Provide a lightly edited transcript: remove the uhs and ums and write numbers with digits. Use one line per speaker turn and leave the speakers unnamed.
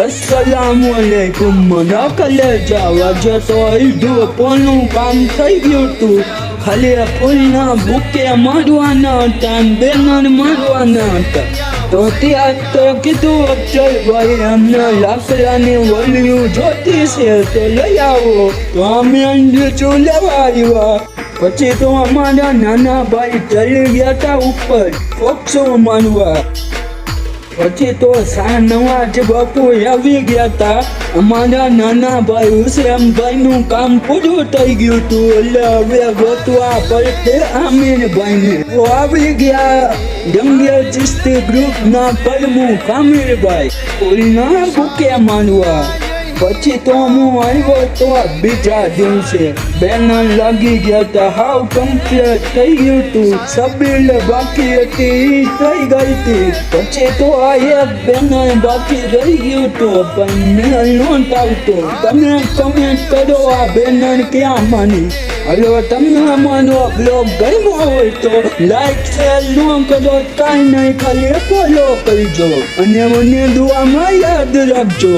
અસલામુઅલૈકુમ મને કલેજા વજે તો અડધું પોનું કામ થઈ ગયું તું. ખાલી ફૂલના બુકે મારવાના હતા ને બેનર મારવાના હતા. તો ત્યાં તો કીધું ચલ ભાઈ અમને લાકડાની વલિયું જોતી છે તો લઈ આવો. તો અમે અંજું લેવા આવ્યા. પછી તો અમારા નાના ભાઈ ચડી ગયા હતા ઉપર ફોક્સો મારવા. પછી તો 9:30 બાપુ આવી ગયા હતા. અમારા નાના ભાઈ હુસેનભાઈનું કામ પૂરું થઈ ગયું હતું. એટલે હવે ગોતવા પડશે આમિરભાઈને. તો આવી ગયા જંગલ ચિસ્તી ગ્રુપના પ્રમુખ આમિરભાઈ ફૂલના બુકે માનવા. પછી તો હું આવ્યો તો બીજા દિવસે બેનર લાગી ગયા હતા. હાવ કમ્પ્લીટ થઈ ગયું હતું. સબીલ બાકી હતી થઈ ગઈ હતી. પછી તો આ એક બેનર બાકી રહી ગયું હતું પણ મેળ નહોતો આવતો. તમે કમેન્ટ કરો આ બેનર ક્યાં માની. હલો તમને અમારો બ્લોગ ગમ્યો હોય તો લાઈક શેર ન કરો કાંઈ નહીં, ખાલી ફોલો કરજો અને મને દુઆમાં યાદ રાખજો.